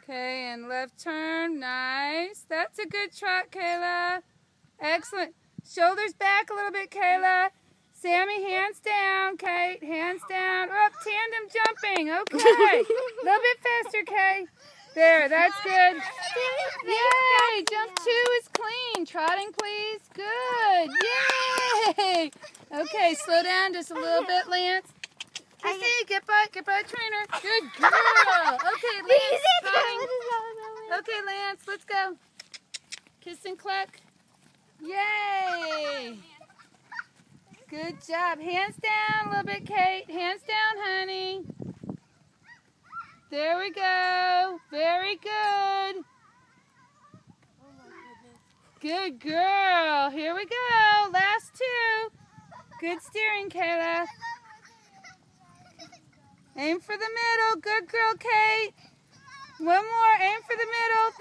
Okay, and left turn. Nice. That's a good trot, Kayla. Excellent. Shoulders back a little bit, Kayla. Sammy, hands down. Kate, hands down. Oh, tandem jumping. Okay. A little bit faster, Kay. There, that's good. Yay! Jump 2 is clean. Trotting, please. Good. Yay! Okay, slow down just a little bit, Lance. Kissy, get by trainer. Good girl. Okay, Lance, trotting. Okay, Lance, let's go. Kiss and cluck. Yay! Good job. Hands down a little bit, Kate. Hands down, honey. There we go. Very good. Good girl. Here we go. Last 2. Good steering, Kayla. Aim for the middle. Good girl, Kate. One more. Aim for the middle.